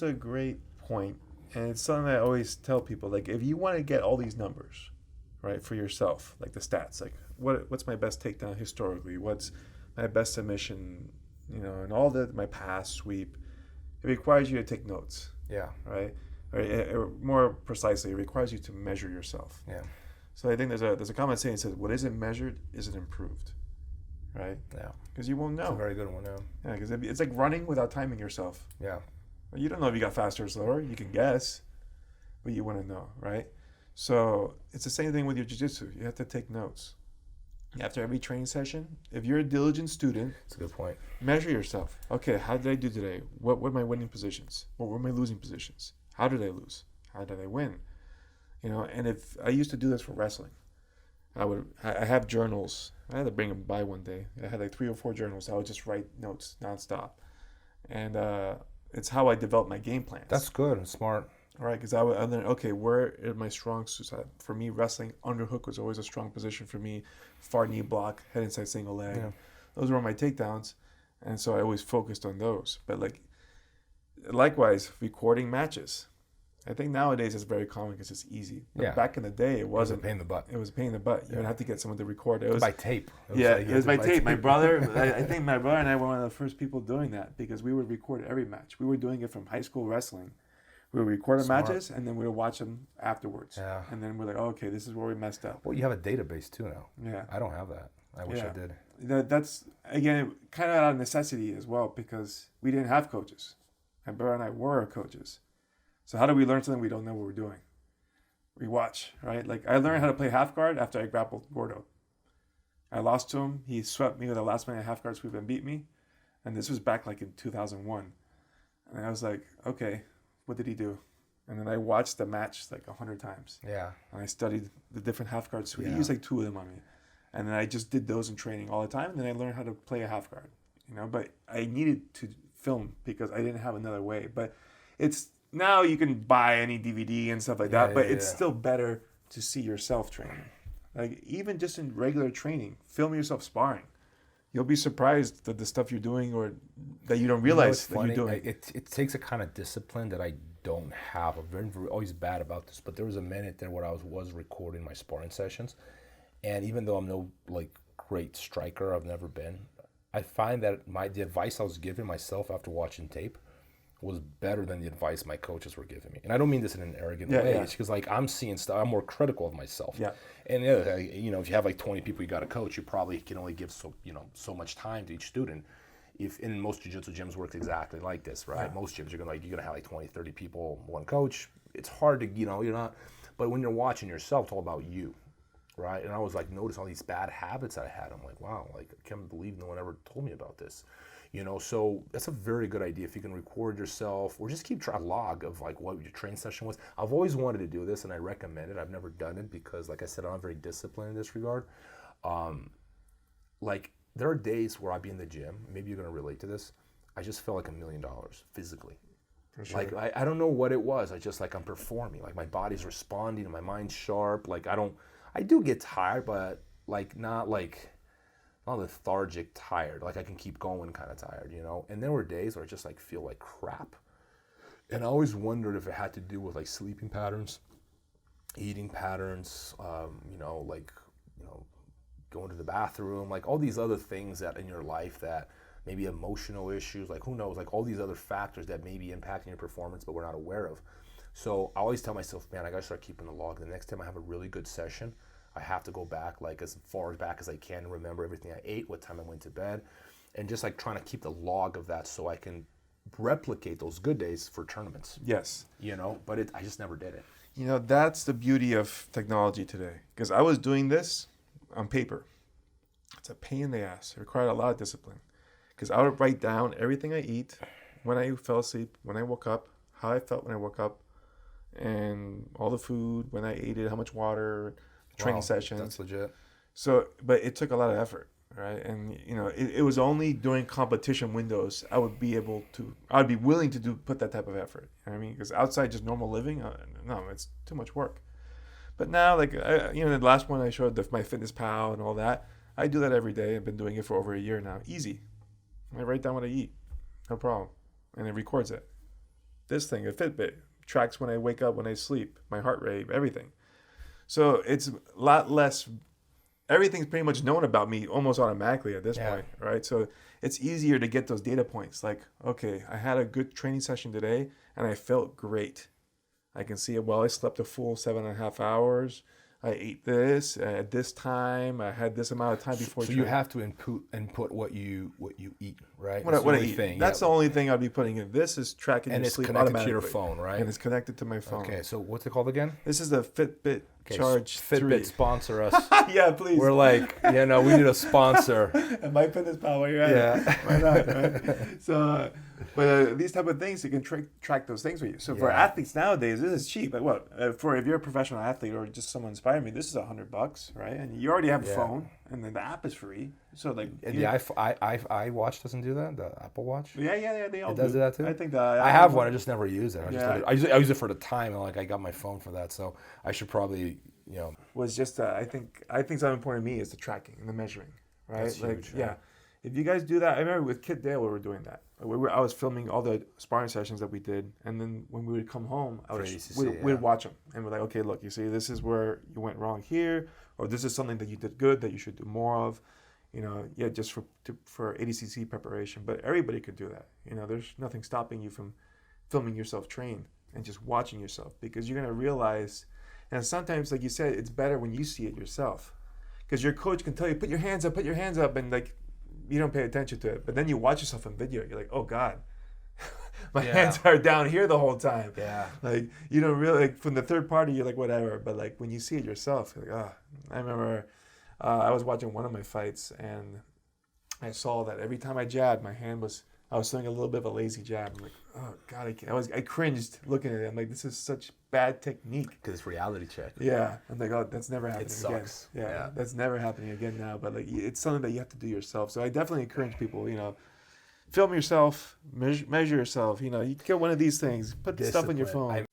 is a great point, and it's something I always tell people. Like, if you want to get all these numbers, right, for yourself, like the stats, like what's my best takedown historically, what's my best submission, and all my pass sweep, it requires you to take notes. Yeah. Right. Or more precisely, it requires you to measure yourself. Yeah. So I think there's a common saying that says, "What isn't measured isn't improved." Right. Yeah. Because you won't know. It's a very good one. Yeah. Yeah. Because it's like running without timing yourself. Yeah. You don't know if you got faster or slower. You can guess, but you want to know, right? So it's the same thing with your jiu-jitsu. You have to take notes. After every training session, if you're a diligent student, that's a good point. Measure yourself. Okay, how did I do today? What were my winning positions? What were my losing positions? How did I lose? How did I win? And if I used to do this for wrestling, I have journals. I had to bring them by one day. I had like 3 or 4 journals. I would just write notes nonstop, and it's how I developed my game plans. That's good and smart. All right, because I learn, okay, where are my strong suits? For me, wrestling, underhook was always a strong position for me. Far knee block, head inside single leg. Yeah. Those were my takedowns, and so I always focused on those. But likewise, recording matches. I think nowadays it's very common because it's easy. But back in the day, it wasn't. It was a pain in the butt. It was a pain in the butt. You would have to get someone to record. It was by tape. It was by tape. My brother, I think my brother and I were one of the first people doing that because we would record every match. We were doing it from high school wrestling. We would record the matches, and then we would watch them afterwards. Yeah. And then we're like, okay, this is where we messed up. Well, you have a database too now. Yeah. I don't have that. I wish I did. That's, again, kind of out of necessity as well because we didn't have coaches. My brother and I were coaches. So how do we learn something we don't know what we're doing? We watch, right? Like, I learned how to play half guard after I grappled Gordo. I lost to him. He swept me with a last-minute half guard sweep and beat me. And this was back like in 2001. And I was like, okay, what did he do? And then I watched the match like 100 times. Yeah. And I studied the different half guards. He used like 2 of them on me. And then I just did those in training all the time. And then I learned how to play a half guard, But I needed to film because I didn't have another way. But it's now you can buy any DVD and stuff like that. But it's still better to see yourself training. Like even just in regular training, film yourself sparring. You'll be surprised that the stuff you're doing or that you don't realize that you're doing. It takes a kind of discipline that I don't have. I'm always bad about this, but there was a minute there where I was recording my sparring sessions, and even though I'm no great striker, I've never been, I find that the advice I was giving myself after watching tape was better than the advice my coaches were giving me. And I don't mean this in an arrogant way. Yeah. It's because I'm seeing stuff. I'm more critical of myself. Yeah. And if you have 20 people you got to coach, you probably can only give so much time to each student. If in most jiu-jitsu gyms works exactly like this, right? Yeah. Most gyms you're gonna have 20, 30 people, one coach. It's hard to you're not. But when you're watching yourself, it's all about you, right? And I was notice all these bad habits that I had. I'm like, wow, I can't believe no one ever told me about this. So that's a very good idea if you can record yourself or just keep a log of what your training session was. I've always wanted to do this and I recommend it. I've never done it because, like I said, I'm not very disciplined in this regard. There are days where I'd be in the gym, maybe you're going to relate to this, I just felt like $1 million physically. For sure. I don't know what it was. I just I'm performing. My body's responding and my mind's sharp. I do get tired, but not lethargic tired, I can keep going kind of tired, and there were days where I just feel like crap, and I always wondered if it had to do with sleeping patterns, eating patterns, going to the bathroom, all these other things that in your life that maybe emotional issues, who knows, all these other factors that may be impacting your performance but we're not aware of. So I always tell myself, man, I gotta start keeping the log. The next time I have a really good session, I have to go back as far back as I can and remember everything I ate, what time I went to bed, and just trying to keep the log of that so I can replicate those good days for tournaments. Yes. But I just never did it. That's the beauty of technology today. Because I was doing this on paper. It's a pain in the ass. It required a lot of discipline. Because I would write down everything I eat, when I fell asleep, when I woke up, how I felt when I woke up, and all the food, when I ate it, how much water, training sessions. That's legit. So, but it took a lot of effort, right? And it was only during competition windows I would be willing to put that type of effort. You know what I mean? Because outside just normal living, no, it's too much work. But now, the last one I showed, my Fitness Pal and all that, I do that every day. I've been doing it for over a year now. Easy. I write down what I eat, no problem, and it records it. this thing, a Fitbit, tracks when I wake up, when I sleep, my heart rate, everything. So it's a lot less. Everything's pretty much known about me almost automatically at this point, right? So it's easier to get those data points. Like, okay, I had a good training session today, and I felt great. I can see it. Well, I slept a full 7.5 hours. I ate this at this time. I had this amount of time before. So you have to input what you eat, right? What I eat. That's the only thing I'll be putting in. This is tracking and your it's sleep connected automatically. to your phone, right? And it's connected to my phone. Okay, so what's it called again? This is the Fitbit Charge 3. Fitbit sponsor us. Yeah, please. We're like, we need a sponsor. And My Fitness Pal, while you're at it. Why not, right? So, but these type of things, you can track those things for you. So for athletes nowadays, this is cheap. Like what? If you're a professional athlete or just someone inspiring me, this is $100, right? And you already have a phone, and then the app is free. So like, and the iWatch doesn't do that. The Apple Watch. Yeah, they all does that too. I think I have one. I just never use it. I Yeah. use it for the time, and like I got my phone for that. So I should probably, Was just I think something important to me is the tracking and the measuring, right? That's like huge, yeah. If you guys do that, I remember with Kit Dale we were doing that. I was filming all the sparring sessions that we did, and then when we would come home, we'd watch them, and we're like, okay, look, you see, this is where you went wrong here, or this is something that you did good that you should do more of, just for ADCC preparation. But everybody could do that. There's nothing stopping you from filming yourself train and just watching yourself, because you're gonna realize. And sometimes, like you said, it's better when you see it yourself, because your coach can tell you, put your hands up, and like you don't pay attention to it. But then you watch yourself on video, you're like, oh God, my hands are down here the whole time. Yeah. Like you don't really, like from the third party, you're like whatever. But like when you see it yourself, you're like, I remember I was watching one of my fights, and I saw that every time I jabbed, I was throwing a little bit of a lazy jab. I'm like, oh God, I cringed looking at it. I'm like, this is such bad technique. Because it's reality check. Yeah, I'm like, oh, that's never happening again. Sucks. Yeah, that's never happening again now. But like, it's something that you have to do yourself. So I definitely encourage people, film yourself, measure yourself. You get one of these things, put the stuff on your phone.